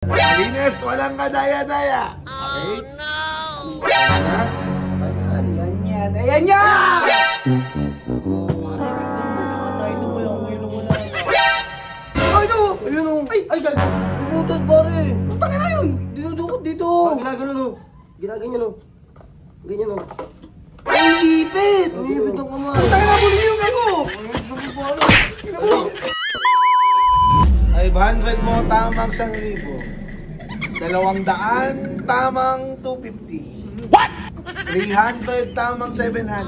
Malinis, walang kadaya-daya. Okay? Ayan yan. Ayan yan! Ay, no! Ayun o! Ay, gago! Ibutan, pare! Putang na yun! Dinudukot dito! Ginagano no? Ginaganyan o. Ganyan o. Ay, ipit! Ipit ang kamay! Putang na muli yung gago! Ay, 500 mo, tamang 1,000. 200, tamang 250. What? 300, tamang 700.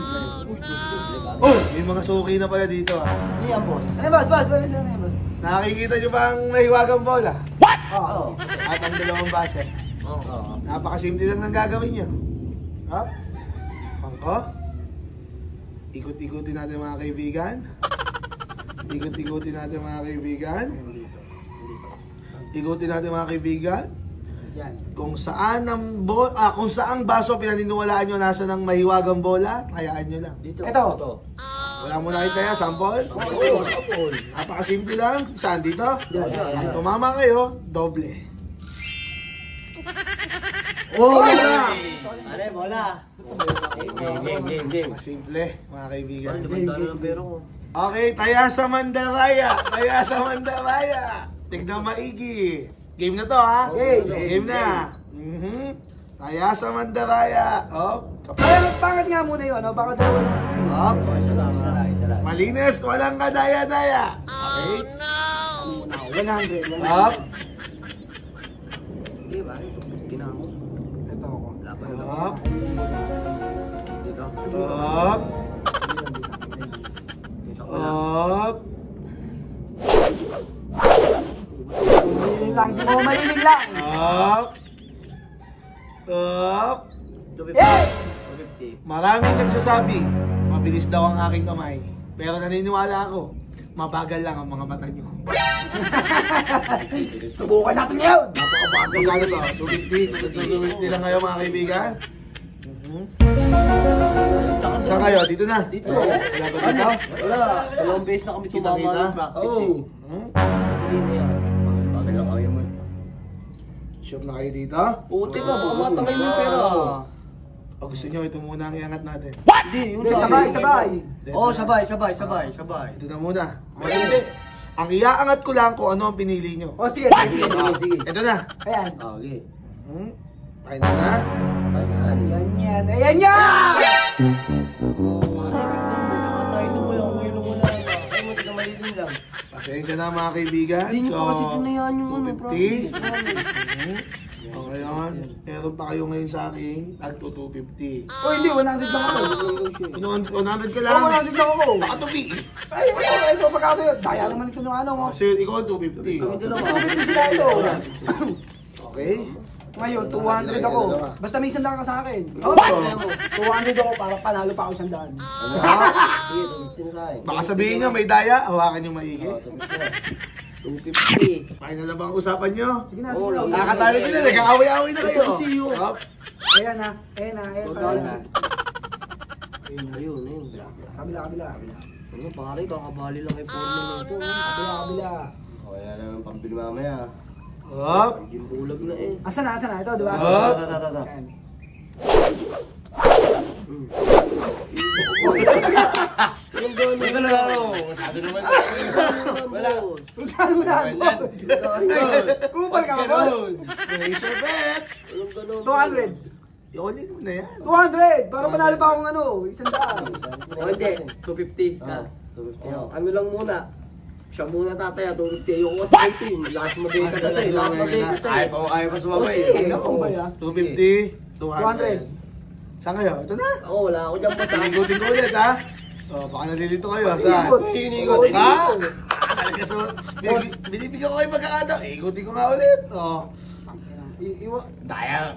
Oh, may mga suki na pala dito ah. Hindi yan, boss. Ano boss? Boss? Ano yan boss? Nakikita nyo ba ang mahiwagang bola? What? Oo. At ang dalawang base. Oo. Napakasimple lang ng gagawin nyo. Up. Pangko. Ikot-ikutin natin mga kaibigan. Ikot-ikutin natin mga kaibigan. Ikutin natin mga kaibigan. Yan. Kung saan kung saang baso pinaniniwalaan nyo nasa ng mahiwagang bola, hayaan nyo lang. Dito. Ito. Wala mo na kaya sample? Oo, sapol. Napakasimple lang. Saan dito? Yan. Ang tumama kayo, doble. Oh! Bola! Ano, bola? Game. Simple, mga kaibigan. Ang pero ko. Okay, taya sa Mandaraya. Taya sa Mandaraya. Tignan maigi. Game na to, ha? Game na. Taya sa Mandaraya. Ay, pangit nga muna yun. Ano? Baka dalawa. Isa lang. Malinis, walang kadaya-daya. Okay? 100. Up. Hindi ba? Tinamo. Ito ako. Laban na. Up. Dito. Up. Up. Maliling lang. Di mo maliling lang. Up. Up. 250. Hey! 250. Maraming nagsasabi, mabilis daw ang aking kamay. Pero naniniwala ako, mabagal lang ang mga mata nyo. Subukan natin yun. Napakabagal. Magkano to? 250 lang kayo mga kaibigan. Saan kayo? Dito na? Dito. Wala ba dito? Wala. Dalawang beses na kami tumama Kita-kita? ng practice. Oo. Hindi na yan. Bagay lang kayo mo. Sure na kayo dito? Puti ka, baka matangay mo yung pera. O gusto nyo, ito muna ang iangat natin. Hindi, yun Hindi, lang. sabay. Oo, sabay. Ito na muna. Hindi. Ang iaangat ko lang kung ano ang pinili nyo. O sige. Ito na. Ayan. Okay. Tayo na. Ayan yan. Ayan yan! Tayo lumuyaw, ngayon wala. Ay, mo tika malitin lang. Pasensya na mga kaibigan. Hindi nyo pa kasi tinayaan yung ano, 250. O ngayon, meron pa kayo ngayon sa akin, tagto 250. O hindi, 100 lang ako. 100 ka O, lang. 100 lang ako. Baka tubi. Ay, ito, magkano yun? Daya naman ito ng ano mo. Kasi ikaw Kami 250. dalawa. 250 sila ito. Okay? Ngayon, 200 ako. Basta may isang daan ka sa akin. Oo. 200 ako para panalo pa ako isang daan. Sige, 250 na sa akin. Baka sabihin nyo may daya, hawakan nyo maigi. 250. Pakay na lang ba ang usapan nyo? Sige na, sige na. Nakakatali din na, nagkakaway-away na kayo. Kasi yun. Up. Ayan na, ayan na, ayan na. Ayun. Kabila. Ano, pare, kakabali lang kay Paul na ito. Kabila. Kaya naman pambili mamaya. Up. Yung bulag na eh. Asan na? Ito, di ba? Up. Ayan. Yung gano'n. Ito na lang. Masyado naman. Wala. Magkano na, boss? Kupal ka ba, boss? Razor bet. Walang gano'n. 200. Iulit mo na yan. 200! Para manalo pa akong ano, isang daan. O hindi, 250 ka. 250. Ano lang muna. Siya muna tataya, 250. Yung was fighting. Last mabay ka na tayo. Last mabay ka tayo. Ayaw pa sumabay. Ang ba yan? 250, 200. Saan kayo? Ito na. Ako, wala ako dyan pa sa akin. Ikutin ko ulit ha. O, baka nalilito kayo. Saan? Inigot. Ha? Talaga so, binibigyan ko kayo pagkakataon. Ikutin ko nga ulit. O.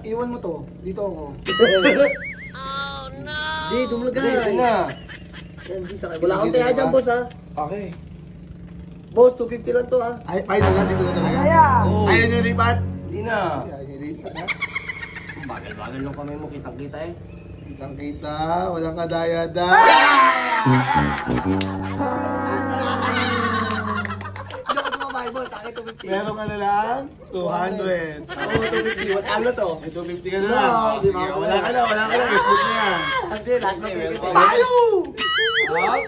Iwan mo to. Dito ako. Di, dumulaga. Dito na. Yan, di sakay. Wala kang taya dyan, boss ha. Okay. Boss, 250 lang to ha. Ay, final na. Dito na talaga. Ayan! Ayaw nyo lipat? Hindi na. Ayaw nyo lipat ha. Bagal-bagal lang kami mo, kitang-kita eh. Kitang kita. Walang kadaya-daya. Hindi ako Ball, takay 250. Meron ka na lang, 200. Ako 250, what ano to? May 250 ka na lang. Di Sige, ba? wala ka na, Facebook na yan. Hindi, lahat na ticket. Tayo! Up!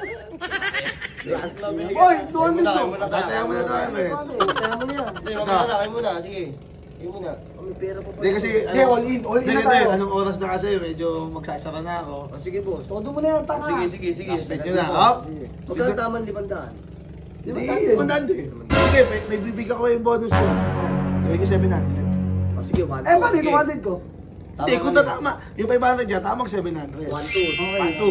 Lahat na ticket. Oy, 200 to. Tataya mo na tayo, men. Kaya mo na yan. Hindi, magkakala kayo muna. Sige. Kayo muna. May pera pa pa. Hindi kasi, Hindi, all in na tayo. Anong oras na kasi, medyo magsasara na ako. Oh, sige, boss. Todo mo na yan, tanga. Sige. Last bet nyo na, up! Magkano taman 500? Hindi, 100 eh. Sige, may bibigyan ko yung bonus ko. Gawin ko 700. Oh, sige, 1, 2. Eh, paano yung 200 ko? Hindi, kung tatama. Yung 500 dyan, tamang 700. 1, 2. Okay. 1,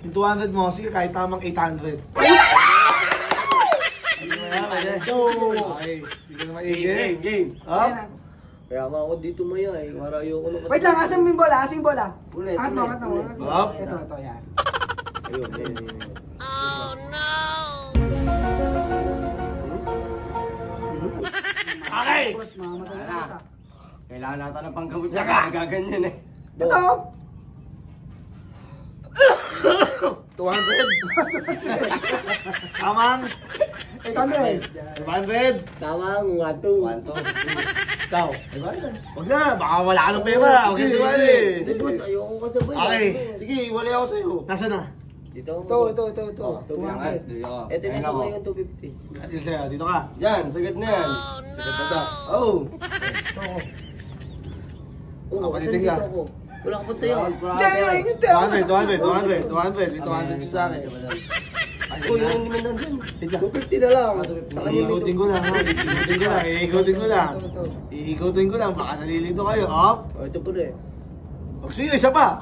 2. Yung 200 mo, sige, kahit tamang 800. Okay, hindi ka na maigil. Game. Up! Kaya nga ako dito maya eh. Para ayoko na. Wait lang, asan mo yung bola? Asan yung bola? Ulit, Angat mo, ulit, angat mo. ulit. angat mo. Up. Ito, yan. Ayun. Okay! Boss, mamamatay na Ala. isa. Kailangan natin ng panggamot Yaka! niya. Gaganyan eh. Ito! 200! Tamang 800. 500! Tama, 1, 2. 1, 2. Ikaw! Huwag na, baka wala ka ng pera. Huwag ka siwali. Hindi, boss. Ayoko kasabay. Okay. Sige, wala ako sa'yo. Nasaan na? Dito ako. Ito. Oh, 200. Ito na ako ngayon 250. Dito sa'yo, dito ka. Yan, sagad na yan. Sigat na to. Oh. Oo, Kapalitin kasi ka. dito ako. Wala ka punta yun. Hindi. 200 dito sa akin. Ako yung hindi man nandun. Wait lang. 250 na lang. Sa kanya Iikutin ko lang, ha? Iikutin ko lang, baka nalilito kayo. Up! Oh, ito po rin. Sige, isa pa.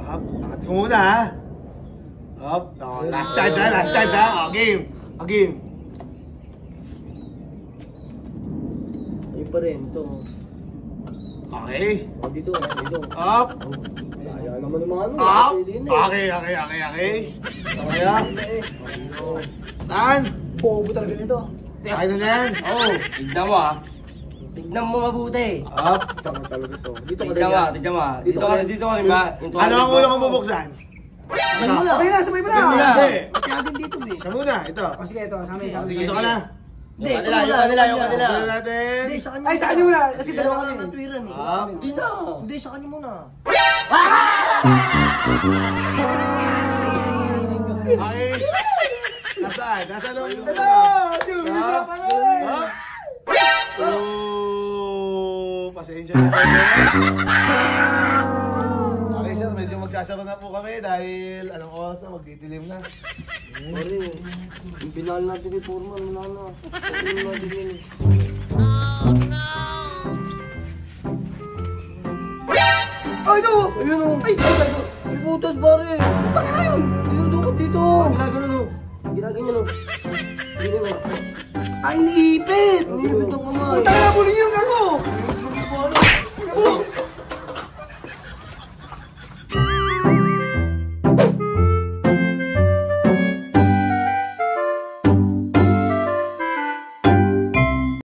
Up, takat ko muna, ha? Up, last chance, ha? O, game. Ayun pa rin, ito. Okay. Oh, dito. Up, Kaya naman yung mga ano. up. pwede yun eh. Okay. Kaya. Saan? Bobo talaga nito. Kaya na yan. Oh, tignan mo ah. Tignan mo mabuti. Up. Tama talaga to. Dito ka Tignan mo, rin. tignan mo. Dito Dito ka rin ba? Yung Ano ang 200 ulo kong bubuksan? Sabay mo lang. Sabay na, sabay mo na. Sabay mo na. Hindi. Pati atin dito eh. Siya muna, ito. O sige, ito. Sa amin. Sige. Dito ka na. Hindi, Yung ito kanila. Buksan natin. Hindi, sa kanya. Ay, sa kanya muna. Kasi Hindi, dalawa kami. nakakatwiran eh. Up. Hindi na. Hindi, sa kanya muna. Okay. Nasaan? Nasaan ang ulo? Ito! Dude, hindi pa rin. Up. Oh, pasensya na kayo. Okay sir, medyo magsasara na po kami dahil anong oras na, magtitilim na. Sorry. Yung pinahal natin kay Foreman, wala na. Pagkain natin yun eh. Ay, ito! Ayun o. Ay, may butas pare. Taka na yun. Dinudukot dito. Ginagano no? Ginaganyan o. Ganyan o. Ay, niipit.